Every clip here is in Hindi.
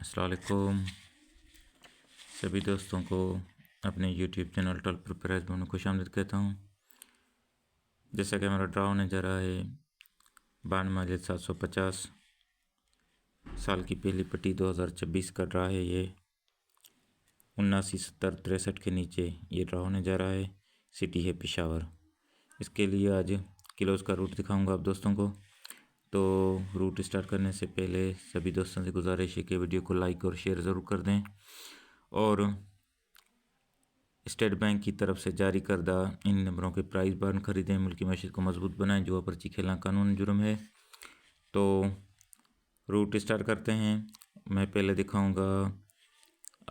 अस्सलाम वालेकुम सभी दोस्तों को अपने यूट्यूब चैनल टॉल प्रिपेयर्स में खुशामदीद कहता हूँ। जैसा कि हमारा ड्रा होने जा रहा है 92,750 साल की पहली पट्टी 2026 का ड्रा है। ये 79,70,63 के नीचे ये ड्रा होने जा रहा है। सिटी है पेशावर। इसके लिए आज किलोज़ का रूट दिखाऊंगा आप दोस्तों को। तो रूट स्टार्ट करने से पहले सभी दोस्तों से गुजारिश है कि वीडियो को लाइक और शेयर ज़रूर कर दें और स्टेट बैंक की तरफ से जारी करदा इन नंबरों के प्राइस बांड खरीदें, मुल्की मैशत को मजबूत बनाएं। जुआ पर्ची खेलना कानून जुर्म है। तो रूट स्टार्ट करते हैं। मैं पहले दिखाऊंगा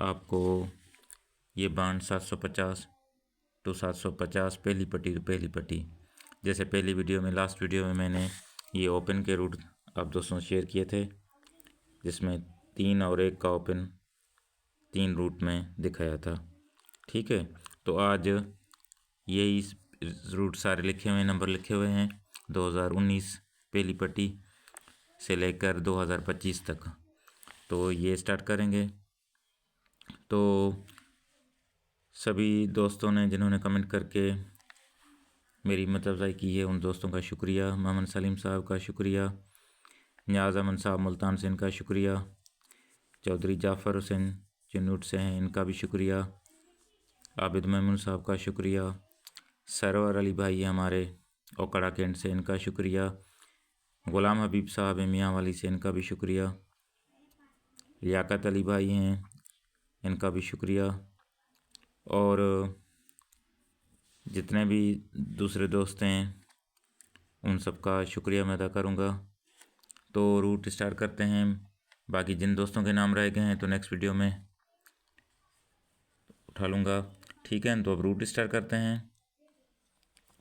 आपको ये बांड 750 टू 750 पहली पट्टी। जैसे पहली वीडियो में लास्ट वीडियो में मैंने ये ओपन के रूट आप दोस्तों शेयर किए थे, जिसमें 3 और 1 का ओपन 3 रूट में दिखाया था। ठीक है, तो आज यही रूट सारे लिखे हुए हैं, नंबर लिखे हुए हैं 2019 पहली पट्टी से लेकर 2025 तक। तो ये स्टार्ट करेंगे। तो सभी दोस्तों ने जिन्होंने कमेंट करके मेरी मदद अफजाई की है उन दोस्तों का शुक्रिया। मोहम्मद सलीम साहब का शुक्रिया, नियाज़ अमन साहब मुल्तान से इनका शुक्रिया, चौधरी जाफ़र हुसैन चिन्नूट से हैं इनका भी शुक्रिया, आबिद महमूद साहब का शुक्रिया, सरवर अली भाई हमारे ओकड़ा कैंट से इनका शुक्रिया, ग़ुलाम हबीब साहब मियाँ वाली से इनका भी शुक्रिया, लियाकत अली भाई हैं इनका भी शुक्रिया, और जितने भी दूसरे दोस्त हैं उन सब का शुक्रिया मैं अदा करूँगा। तो रूट स्टार्ट करते हैं। बाकी जिन दोस्तों के नाम रह गए हैं तो नेक्स्ट वीडियो में उठा लूँगा। ठीक है, तो अब रूट स्टार्ट करते हैं।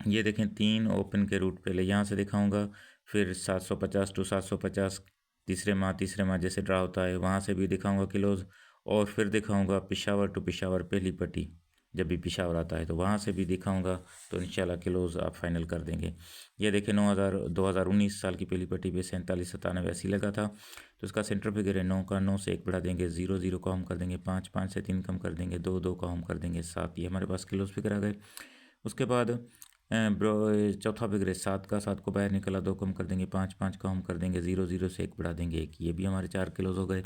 ये देखें 3 ओपन के रूट पहले यहाँ से दिखाऊंगा, फिर 750 टू 750 तीसरे माह जैसे ड्रा होता है वहाँ से भी दिखाऊंगा किलोज़, और फिर दिखाऊंगा पेशावर टू पेशावर पहली पट्टी जब भी पेशावर आता है तो वहाँ से भी दिखाऊंगा। तो इंशाल्लाह किलोज़ आप फाइनल कर देंगे। ये देखें 2019 साल की पहली पट्टी पे 47 97 80 लगा था। तो इसका सेंटर फिगर है 9 का। 9 से 1 बढ़ा देंगे, 0 0 को हम कर देंगे 5, 5 से 3 कम कर देंगे 2, 2 को हम कर देंगे 7। ये हमारे पास किलोज़ फिगर आ गए। उसके बाद चौथा फिगर है 7 का। 7 को बाहर निकला 2 कम कर देंगे 5, 5 को हम कर देंगे 0 0 से 1 बढ़ा देंगे 1। ये भी हमारे 4 किलोज़ हो गए।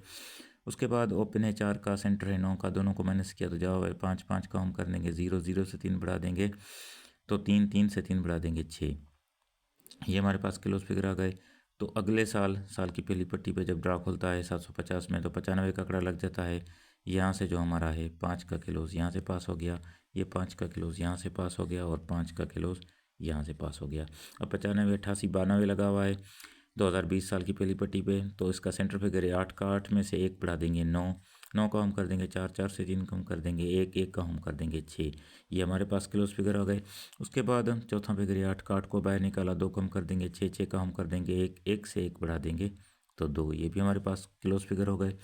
उसके बाद ओपन है 4 का, सेंटर है 9 का, दोनों को माइनस किया तो जवाब है 5, 5 का हम कर देंगे 0 0 से 3 बढ़ा देंगे तो 3, 3 से 3 बढ़ा देंगे 6। ये हमारे पास किलोज़ फिगर आ गए। तो अगले साल की पहली पट्टी पे जब ड्रा खुलता है 750 में तो 95 का आंकड़ा लग जाता है। यहाँ से जो हमारा है 5 का किलोज़ यहाँ से पास हो गया, ये 5 का किलोज़ यहाँ से पास हो गया और 5 का किलोज़ यहाँ से पास हो गया। अब 95, 88, 92 लगा हुआ है 2020 साल की पहली पट्टी पे। तो इसका सेंटर फिगर है 8 का। 8 में से 1 बढ़ा देंगे 9, 9 का हम कर देंगे 4, 4 से 3 कम कर देंगे 1, 1 का हम कर देंगे 6। ये हमारे पास किलोज़ फिगर आ गए। उसके बाद चौथा फिगर है 8 का। 8 को बाहर निकाला 2 कम कर देंगे 6, 6 का हम कर देंगे 1, 1 से 1 बढ़ा देंगे तो 2। ये भी हमारे पास किलोज़ फिगर हो गए।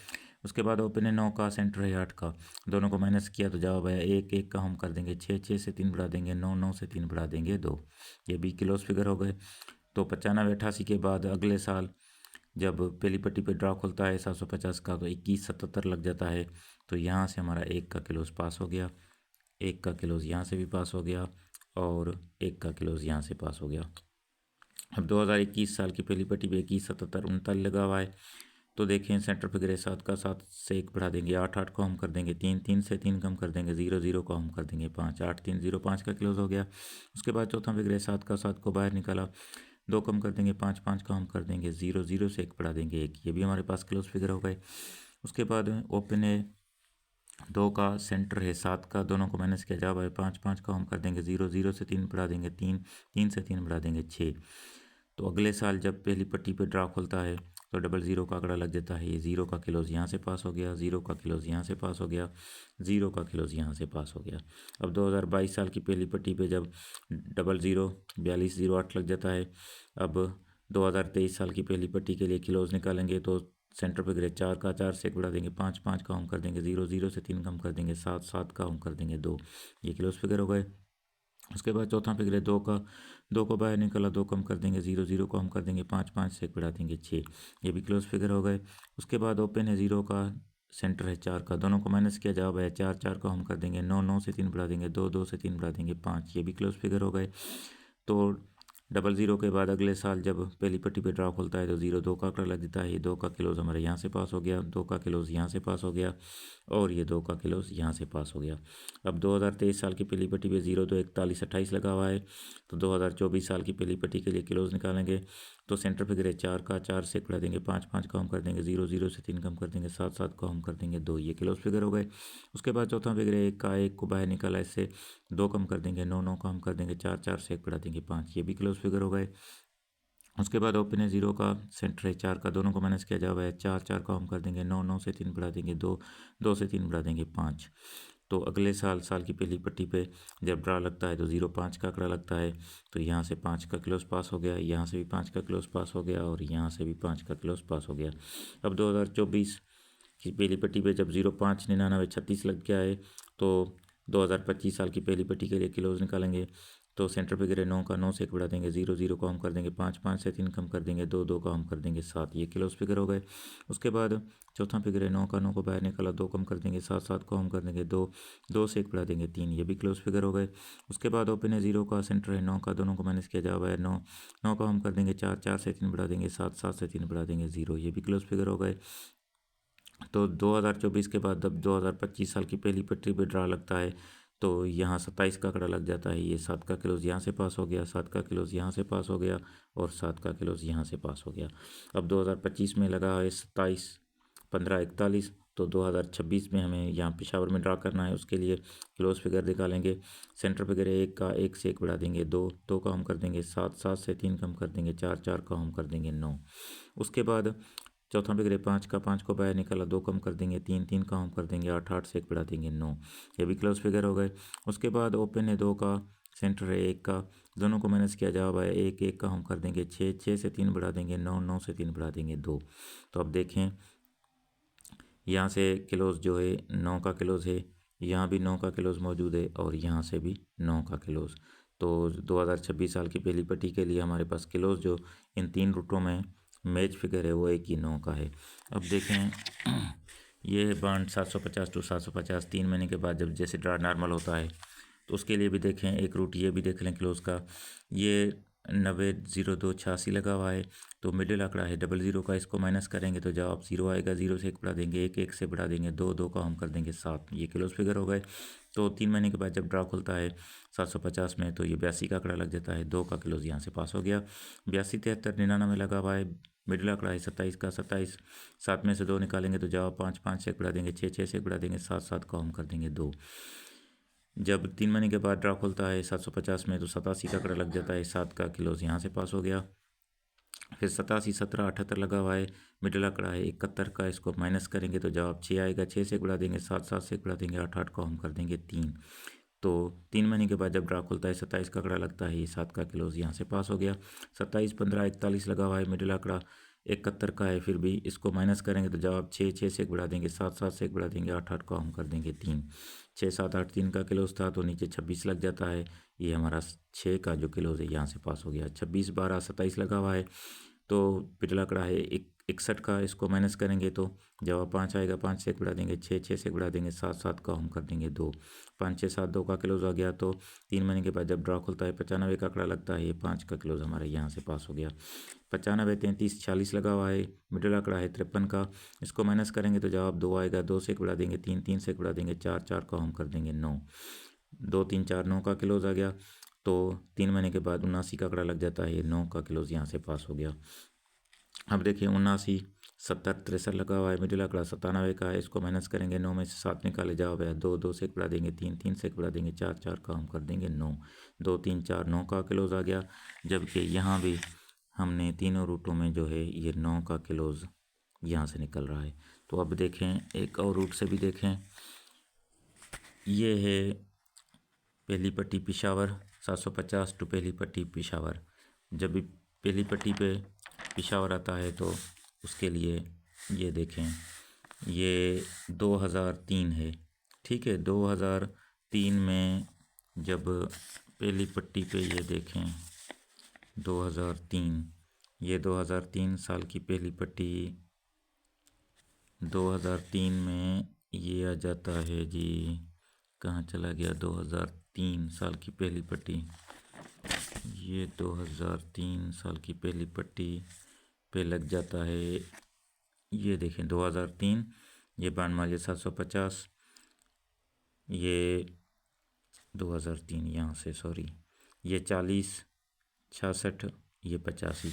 उसके बाद ओपन है 9 का, सेंटर है 8 का, दोनों को माइनस किया तो जवाब आया 1, 1 का हम कर देंगे 6, 6 से 3 बढ़ा देंगे 9, 9 से 3 बढ़ा देंगे 2। ये भी किलोज़ फिगर हो गए। तो 95, 88 के बाद अगले साल जब पहली पट्टी पे ड्रा खुलता है 750 का तो 2177 लग जाता है। तो यहाँ से हमारा 1 का किलोज़ पास हो गया, 1 का किलोज़ यहाँ से भी पास हो गया और 1 का किलोज़ यहाँ से पास हो गया। अब 2021 साल की पहली पट्टी पे 2177 39 लगा हुआ है। तो देखें सेंटर फिगर है 7 का। 7 से 1 बढ़ा देंगे 8, 8 को हम कर देंगे 3, 3 से 3 कम कर देंगे 0, 0 को हम कर देंगे 5, 8, 3, 0, 5 का किलोज़ हो गया। उसके बाद चौथा फिगर है 7 का। 7 को बाहर निकाला 2 कम कर देंगे 5, 5 को हम कर देंगे 0, 0 से 1 बढ़ा देंगे 1। ये भी हमारे पास किलोज़ फिगर हो गए। उसके बाद ओपन है 2 का, सेंटर है 7 का, दोनों को माइनस किया जवाब है 5, 5 को हम कर देंगे 0, 0 से 3 बढ़ा देंगे 3, 3 से 3 बढ़ा देंगे 6। तो अगले साल जब पहली पट्टी पे ड्रा खुलता है तो 00 का आंकड़ा लग जाता है। ये 0 का किलोज़ यहाँ से पास हो गया, 0 का किलोज़ यहाँ से पास हो गया, 0 का किलोज़ यहाँ से पास हो गया। अब 2022 साल की पहली पट्टी पे जब 00 4208 लग जाता है। अब 2023 साल की पहली पट्टी के लिए किलोज़ निकालेंगे तो सेंटर पे ग्रेड 4 का। 4 से 1 बढ़ा देंगे 5, 5 का हम कर देंगे 0, 0 से 3 कम कर देंगे 7, 7 का हम कर देंगे 2। ये किलोज़ फिगर हो गए। उसके बाद चौथा फिगर है 2 का। 2 को बाहर निकाला 2 कम कर देंगे 0, 0 को हम कर देंगे 5, 5 से 1 बढ़ा देंगे 6। ये भी क्लोज फिगर हो गए। उसके बाद ओपन है 0 का। सेंटर है 4 का, दोनों को माइनस किया, जवाब है 4, 4 को हम कर देंगे 9, 9 से 3 बढ़ा देंगे 2, 2 से 3 बढ़ा देंगे 5, ये भी क्लोज फिगर हो गए। तो 00 के बाद अगले साल जब पहली पट्टी पे ड्रा खुलता है तो 0, 2 का आंकड़ा लग देता है, ये 2 का क्लोज हमारे यहाँ से पास हो गया, 2 का क्लोज यहाँ से पास हो गया और ये 2 का क्लोज यहाँ से पास हो गया। अब 2023 साल की पहली पट्टी पे 0, 2, 41, 28 लगा हुआ है, तो 2024 साल की पहली पट्टी के लिए क्लोज निकालेंगे। तो सेंटर फिगर है 4 का, 4 से बढ़ा देंगे 5, 5 को हम कर देंगे 0, 0 से 3 कम कर देंगे 7, 7 को हम कर देंगे 2, ये क्लोज फिगर हो गए। उसके बाद चौथा फिगर है 1 का, 1 को बाहर निकाला, इससे 2 कम कर देंगे 9, 9 को हम कर देंगे 4, 4 से 1 बढ़ा देंगे 5, ये भी क्लोज फिगर हो गए। उसके बाद ओपन है 0 का, सेंटर है 4 का, दोनों को माइनस किया जावा है 4, 4 को हम कर देंगे 9, 9 से 3 बढ़ा देंगे 2, 2 से 3 बढ़ा देंगे 5। तो अगले साल की पहली पट्टी पे जब ड्रा लगता है तो 0, 5 का आंकड़ा लगता है, तो यहाँ से 5 का क्लोज पास हो गया, यहाँ से भी 5 का क्लोज पास हो गया और यहाँ से भी 5 का क्लोज पास हो गया। अब 2024 की पहली पट्टी पे जब 0, 5, 99, 36 लग गया है, तो 2025 साल की पहली पट्टी के लिए क्लोज निकालेंगे। तो सेंटर फिगर है 9 का, 9 से 1 बढ़ा देंगे 0, 0 को हम कर देंगे 5, 5 से 3 कम कर देंगे 2, 2 को हम कर देंगे 7, ये क्लोज फिगर हो गए। उसके बाद चौथा फिगर है 9 का, 9 को बाहर निकाला, 2 कम कर देंगे 7, 7 को हम कर देंगे 2, 2 से 1 बढ़ा देंगे 3, ये भी क्लोज फिगर हो गए। उसके बाद ओपन है 0 का, सेंटर है 9 का, दोनों को माइनस किया जावा है 9, 9 को हम कर देंगे 4, 4 से 3 बढ़ा देंगे 7, 7 से 3 बढ़ा देंगे 0, ये भी क्लोज फिगर हो गए। तो 2024 के बाद जब 2025 साल की पहली पटरी पे ड्रा लगता है तो यहाँ 27 का आंकड़ा लग जाता है, ये 7 का क्लोज यहाँ से पास हो गया, 7 का क्लोज यहाँ से पास हो गया और 7 का क्लोज यहाँ से पास हो गया। अब 2025 में लगा है 27, 15, 41, तो 2026 में हमें यहाँ पेशावर में ड्रा करना है, उसके लिए क्लोज फिगर निकालेंगे। सेंटर फिगर है 1 का, 1 से 1 बढ़ा देंगे 2, 2 का हम कर देंगे 7, 7 से 3 कम कर देंगे 4, 4 का हम कर देंगे 9। उसके बाद चौथा फिगर है 5 का, 5 को बाहर निकाला, 2 कम कर देंगे 3, 3 का हम कर देंगे 8, 8 से 1 बढ़ा देंगे 9, ये भी क्लोज फिगर हो गए। उसके बाद ओपन है 2 का, सेंटर है 1 का, दोनों को माइनस किया जवाब है 1, 1 का हम कर देंगे 6, 6 से 3 बढ़ा देंगे 9, 9 से 3 बढ़ा देंगे 2। तो अब देखें यहाँ से क्लोज जो है 9 का क्लोज है, यहाँ भी 9 का क्लोज मौजूद है और यहाँ से भी 9 का क्लोज। तो 2026 साल की पहली पट्टी के लिए हमारे पास क्लोज जो इन 3 रूटों में मैच फिगर है वो 1 की 9 का है। अब देखें ये है बांड 750 टू 750, 3 महीने के बाद जब जैसे ड्रा नॉर्मल होता है तो उसके लिए भी देखें एक रूट ये भी देख लें क्लोज का। ये 90, 02, 86 लगा हुआ है, तो मिडिल आंकड़ा है 00 का, इसको माइनस करेंगे तो जवाब 0 आएगा, 0 से 1 बढ़ा देंगे 1, 1 से बढ़ा देंगे 2, 2 का हम कर देंगे 7, ये क्लोज फिगर हो गए। तो 3 महीने के बाद जब ड्रा खुलता है 750 में तो ये 82 का आंकड़ा लग जाता है, 2 का क्लोज यहाँ से पास हो गया। 82, 73, 99 लगा हुआ है, मिडिल आंकड़ा है 27 का, 27, 7 में से 2 निकालेंगे तो जवाब 5, 5 से 1 बढ़ा देंगे 6, 6 से 1 बढ़ा देंगे 7, 7 को हम कर देंगे 2। जब 3 महीने के बाद ड्रा खुलता है 750 में तो 87 का आंकड़ा लग जाता है, 7 का क्लोज यहाँ से पास हो गया। फिर 87, 17, 78 लगा हुआ है, मिडिल आंकड़ा है 71 का, इसको माइनस करेंगे तो जवाब 6 आएगा, 6 से 1 बढ़ा देंगे 7, 7 से 1 बढ़ा देंगे 8, 8 को हम कर देंगे 3। तो 3 महीने के बाद जब ड्रा खुलता है 27 का आंकड़ा लगता है, ये 7 का क्लोज यहाँ से पास हो गया। 27, 15, 41 लगा हुआ है, मिडिल आंकड़ा 71 का है, फिर भी इसको माइनस करेंगे तो जवाब 6, 6 से 1 बढ़ा देंगे 7, 7 से 1 बढ़ा देंगे 8, 8 को हम कर देंगे 3। 6, 7, 8, 3 का क्लोज था तो नीचे 26 लग जाता है, ये हमारा 6 का जो क्लोज है यहाँ से पास हो गया। 26, 12, 27 लगा हुआ है, तो मिडिल आंकड़ा है 61 का, इसको माइनस करेंगे तो जवाब 5 आएगा, 5 से 1 बढ़ा देंगे 6, 6 से 1 बढ़ा देंगे 7, 7 का हम कर देंगे 2, 5, 6, 7, 2 का क्लोज आ गया। तो 3 महीने के बाद जब ड्रा खुलता है 95 का आंकड़ा लगता है, ये 5 का क्लोज हमारे यहाँ से पास हो गया। 95, 33, 46 लगा हुआ है, मिडिल आंकड़ा है 53 का, इसको माइनस करेंगे तो जवाब 2 आएगा, 2 से 1 बढ़ा देंगे 3, 3 से 1 बढ़ा देंगे 4, 4 को हम कर देंगे 9, 2, 3, 4, 9 का क्लोज आ गया। तो 3 महीने के बाद 79 का आंकड़ा लग जाता है, ये 9 का क्लोज यहाँ से पास हो गया। अब देखिए 79, 70, 63 लगा हुआ है, मिडिल आंकड़ा 97 का है, इसको माइनस करेंगे 9 में से 7 निकाले जवाब है 2, 2 से 1 बढ़ा देंगे 3, 3 से 1 बढ़ा देंगे 4, 4 का हम कर देंगे 9, 2, 3, 4, 9 का क्लोज आ गया। जबकि यहाँ भी हमने तीनों रूटों में जो है ये 9 का क्लोज यहाँ से निकल रहा है। तो अब देखें एक और रूट से भी देखें, ये है पहली पट्टी पिशावर 750 टू पहली पट्टी पिशावर। जब भी पहली पट्टी पे पिशावर आता है तो उसके लिए ये देखें, ये 2003 है, ठीक है। 2003 में जब पहली पट्टी पे ये देखें 2003, ये 2003 साल की पहली पट्टी 2003 में ये आ जाता है जी, कहाँ चला गया 2003 साल की पहली पट्टी। ये 2003 साल की पहली पट्टी पे लग जाता है। ये देखें 2003, ये बांड मालियत 750, ये 2003 यहाँ से सॉरी, ये 40, 66, ये 85,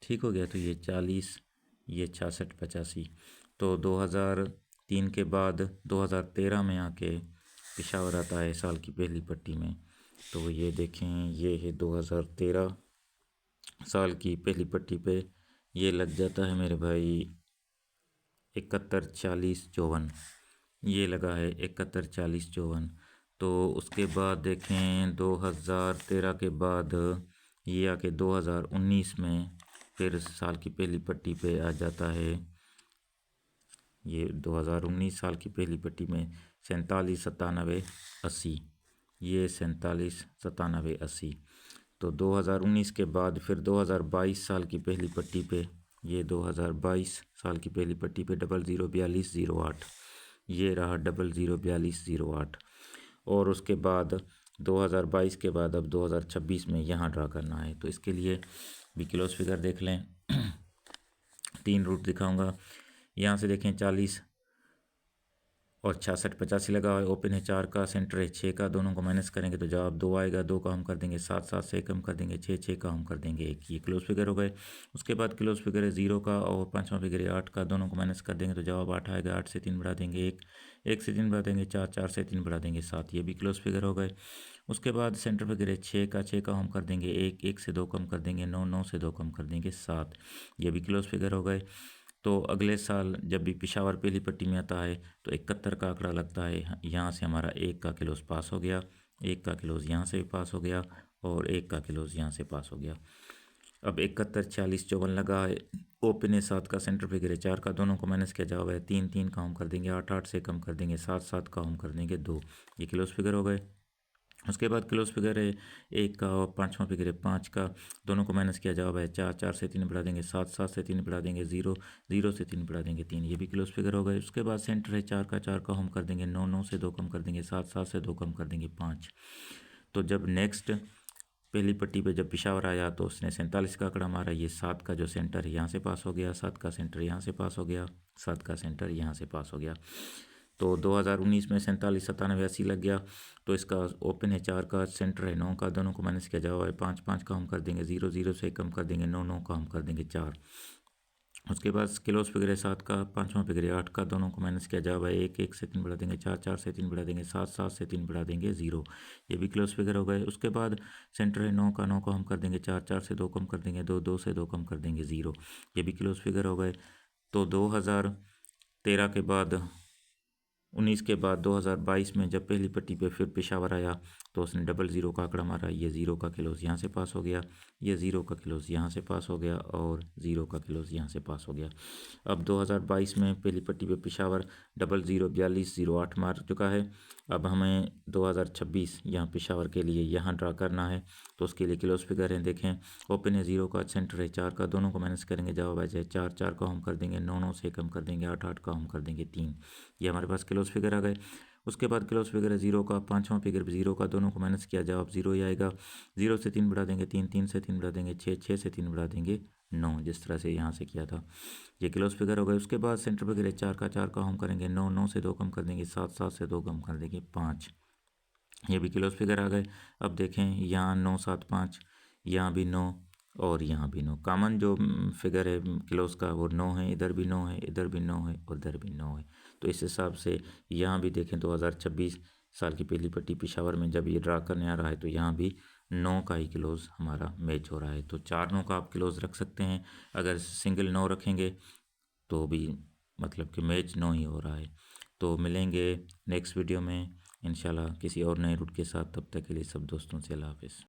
ठीक हो गया। तो ये 40, ये 66, 85। तो 2003 के बाद 2013 में आके पेशावर आता है साल की पहली पट्टी में। तो ये देखें, ये है 2013 साल की पहली पट्टी पे, ये लग जाता है मेरे भाई 71, 40, 54। ये लगा है 71, 40, 54। तो उसके बाद देखें 2013 के बाद ये आके 2019 में फिर साल की पहली पट्टी पे आ जाता है। ये 2019 साल की पहली पट्टी में 47, 97, 80, ये 47, 97, 80। तो 2019 के बाद फिर 2022 साल की पहली पट्टी पे, ये 2022 साल की पहली पट्टी पे 004208, ये रहा 004208। और उसके बाद 2022 के बाद अब 2026 में यहाँ ड्रा करना है। तो इसके लिए भी क्लोज फिगर देख लें। 3 रूट दिखाऊंगा। यहाँ से देखें 40 और 66, 85 लगा हुआ है। ओपन है 4 का, सेंटर है 6 का, दोनों को माइनस करेंगे तो जवाब 2 आएगा। 2 का हम कर देंगे 7, 7 से कम कर देंगे 6, 6 का हम कर देंगे 1। ये क्लोज फिगर हो गए। उसके बाद क्लोज फिगर है 0 का और 5वां फिगर है 8 का, दोनों को माइनस कर देंगे तो जवाब 8 आएगा। 8 से 3 बढ़ा देंगे 1, 1 से 3 बढ़ा देंगे 4, 4 से 3 बढ़ा देंगे 7। ये भी क्लोज फिगर हो गए। उसके बाद सेंटर फिगर है 6 का, 6 का हम कर देंगे 1, 1 से 2 कम कर देंगे 9, 9 से 2 कम कर देंगे 7। ये भी क्लोज फिगर हो गए। तो अगले साल जब भी पेशावर पहली पट्टी में आता है तो 71 का आंकड़ा लगता है। यहाँ से हमारा 1 का क्लोज पास हो गया, 1 का क्लोज यहाँ से भी पास हो गया और 1 का क्लोज यहाँ से पास हो गया। अब 71, 40, 54 लगा है। ओपन है 7 का, सेंटर फिगर है 4 का, दोनों को माइनस किया जवाब है 3, 3 का हम कर देंगे 8, 8 से कम कर देंगे 7, 7 का हम कर देंगे 2। ये क्लोज फिगर हो गए। उसके बाद क्लोज फिगर है 1 का और 5वां फिगर है 5 का, दोनों को माइनस किया जवाब है 4, 4 से 3 बढ़ा देंगे 7, 7 से 3 बढ़ा देंगे 0, 0 से 3 बढ़ा देंगे 3। ये भी क्लोज फिगर हो गए। उसके बाद सेंटर है 4 का, 4 का हम कर देंगे 9, 9 से 2 कम कर देंगे 7, 7 से 2 कम कर देंगे 5। तो जब नेक्स्ट पहली पट्टी पे जब पेशावर आया तो उसने 47 का आंकड़ा मारा। ये 7 का जो सेंटर है यहाँ से पास हो गया, 7 का सेंटर यहाँ से पास हो गया, 7 का सेंटर यहाँ से पास हो गया। तो 2019 में 47, 97, 80 लग गया। तो इसका ओपन है 4 का, सेंटर है 9 का, दोनों को माइनस किया जवाब है 5, 5 का हम कर देंगे 0, 0 से कम कर देंगे 9, 9 का हम कर देंगे 4। उसके बाद क्लोज फिगर है 7 का, 5वां फिगर है 8 का, दोनों को माइनस किया जवाब है 1, 1 से 3 बढ़ा देंगे 4, 4 से 3 बढ़ा देंगे 7, 7 से 3 बढ़ा देंगे 0। ये भी क्लोज फिगर हो गए। उसके बाद सेंटर है 9 का, 9 को हम कर देंगे 4, 4 से 2 कम कर देंगे 2, 2 से 2 कम कर देंगे 0। ये भी क्लोज फिगर हो गए। तो 2013 के बाद 19 के बाद 2022 में जब पहली पट्टी पे फिर पेशावर आया तो उसने 00 का आंकड़ा मारा। ये 0 का क्लोज यहाँ से पास हो गया, ये 0 का क्लोज यहाँ से पास हो गया और 0 का क्लोज यहाँ से पास हो गया। अब 2022 में पहली पट्टी पे पेशावर 004208 मार चुका है। अब हमें 2026 यहाँ पेशावर के लिए यहाँ ड्रा करना है। तो उसके लिए क्लोज फिगर है, देखें ओपन है 0 का, सेंटर है 4 का, दोनों को माइनस करेंगे जवाब आ जाए 4, 4 का हम कर देंगे 9, 9 से कम कर देंगे 8, 8 का हम कर देंगे 3। ये हमारे पास क्लोज फिगर आ गए। उसके बाद क्लोज फिगर है 0 का, 5वां फिगर 0 का, दोनों को माइनस किया जवाब 0 ही आएगा। 0 से 3 बढ़ा देंगे 3, 3 से 3 बढ़ा देंगे 6, 6 से 3 बढ़ा देंगे 9, जिस तरह से यहाँ से किया था। ये क्लोज फिगर हो गए। उसके बाद सेंटर फिगर है 4 का, 4 का हम करेंगे 9, 9 से 2 कम कर देंगे 7, 7 से 2 कम कर देंगे 5। ये भी क्लोज फिगर आ गए। अब देखें यहाँ 9, 7, 5, यहाँ भी 9 और यहाँ भी 9। कॉमन जो फिगर है क्लोज का वो 9 है, इधर भी 9 है, इधर भी 9 है और इधर भी 9 है। तो इस हिसाब से यहाँ भी देखें 2026 साल की पहली पट्टी पेशावर में जब ये ड्रा करने आ रहा है तो यहाँ भी 9 का ही क्लोज हमारा मैच हो रहा है। तो 4 9 का आप क्लोज रख सकते हैं। अगर सिंगल 9 रखेंगे तो भी मतलब कि मैच 9 ही हो रहा है। तो मिलेंगे नेक्स्ट वीडियो में इंशाल्लाह किसी और नए रूट के साथ। तब तक के लिए सब दोस्तों से अल्लाह हाफिज़।